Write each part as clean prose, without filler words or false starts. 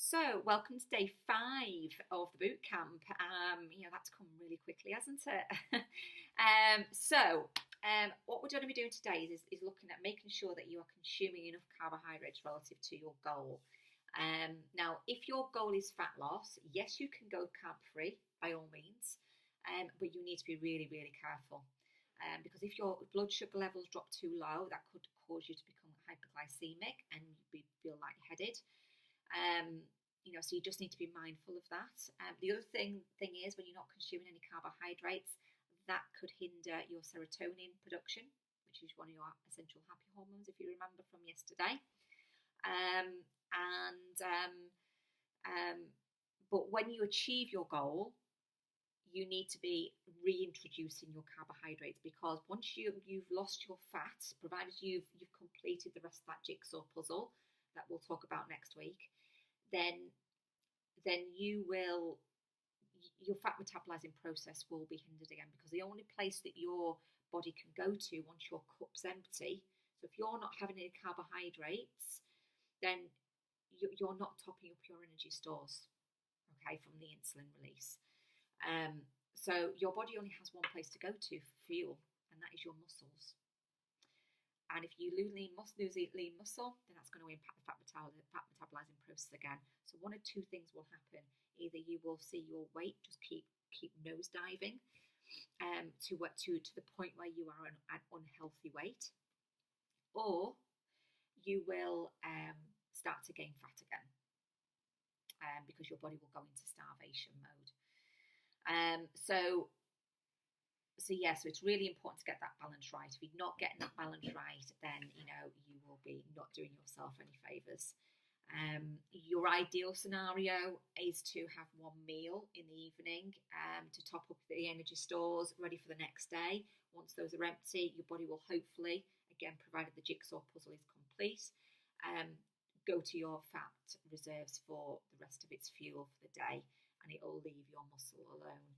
So, welcome to day 5 of the boot camp. That's come really quickly, hasn't it? What we're going to be doing today is looking at making sure that you are consuming enough carbohydrates relative to your goal. Now, if your goal is fat loss, yes, you can go carb-free by all means, but you need to be really, really careful. Because if your blood sugar levels drop too low, that could cause you to become hyperglycemic and feel lightheaded. So you just need to be mindful of that. The other thing is when you're not consuming any carbohydrates, that could hinder your serotonin production, which is one of your essential happy hormones, if you remember from yesterday. But when you achieve your goal, you need to be reintroducing your carbohydrates, because once you've lost your fat, provided you've completed the rest of that jigsaw puzzle that we'll talk about next week, then your fat metabolizing process will be hindered again, because the only place that your body can go to once your cup's empty, so if you're not having any carbohydrates, then you're not topping up your energy stores, okay, from the insulin release. So your body only has one place to go to for fuel, and that is your muscles. And if you lose lean muscle, then that's going to impact the fat metabolizing process again. So one of two things will happen. Either you will see your weight just keep nosediving to the point where you are an unhealthy weight, or you will start to gain fat again, because your body will go into starvation mode. So it's really important to get that balance right. If you're not getting that balance right, then you will be not doing yourself any favors. Your ideal scenario is to have one meal in the evening to top up the energy stores ready for the next day. Once those are empty, your body will hopefully, again provided the jigsaw puzzle is complete, go to your fat reserves for the rest of its fuel for the day, and it will leave your muscle alone.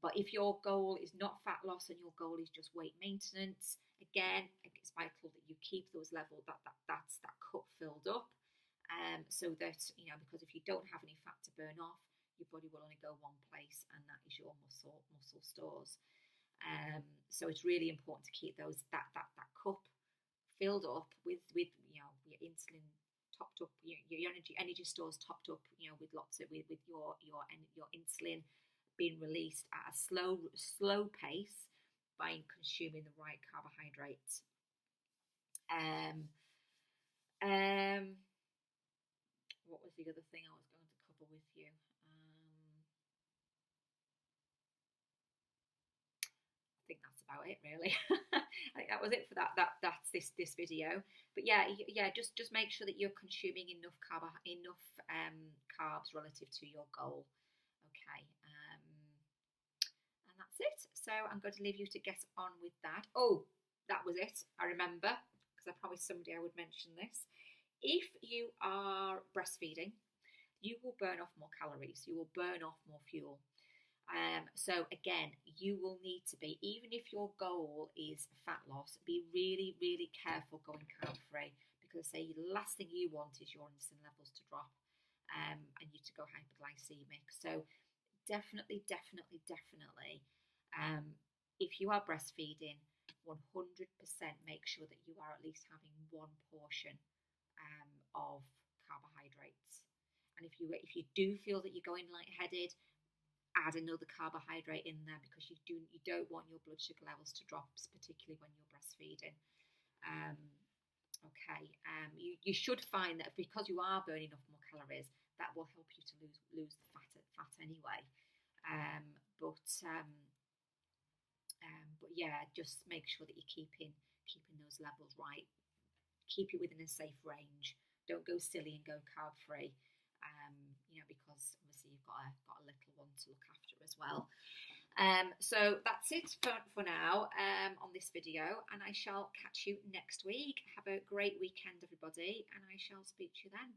But if your goal is not fat loss and your goal is just weight maintenance, again, it's vital that you keep those levels, that cup filled up, so that, because if you don't have any fat to burn off, your body will only go one place, and that is your muscle stores. So it's really important to keep that cup filled up with your insulin topped up, your energy stores topped up, with your insulin being released at a slow pace by consuming the right carbohydrates. What was the other thing I was going to cover with you? I think that's about it, really. I think that was it for that's this video. But yeah, just make sure that you're consuming enough carbs relative to your goal. Okay, and that's it. So I'm going to leave you to get on with that. Oh, that was it. I remember, because I promised somebody I would mention this. If you are breastfeeding, you will burn off more calories. You will burn off more fuel. So again, you will need to be, even if your goal is fat loss, be really, really careful going carb-free, because the last thing you want is your insulin levels to drop and you to go hyperglycemic. So definitely, if you are breastfeeding, 100% make sure that you are at least having one portion of carbohydrates. And if you do feel that you're going lightheaded, add another carbohydrate in there, because you don't want your blood sugar levels to drop, particularly when you're breastfeeding. You should find that because you are burning off more calories, that will help you to lose the fat anyway. But yeah, just make sure that you're keeping those levels right. Keep it within a safe range. Don't go silly and go carb free. Because obviously you've got a little one to look after as well. So that's it for now on this video, and I shall catch you next week. Have a great weekend, everybody, and I shall speak to you then.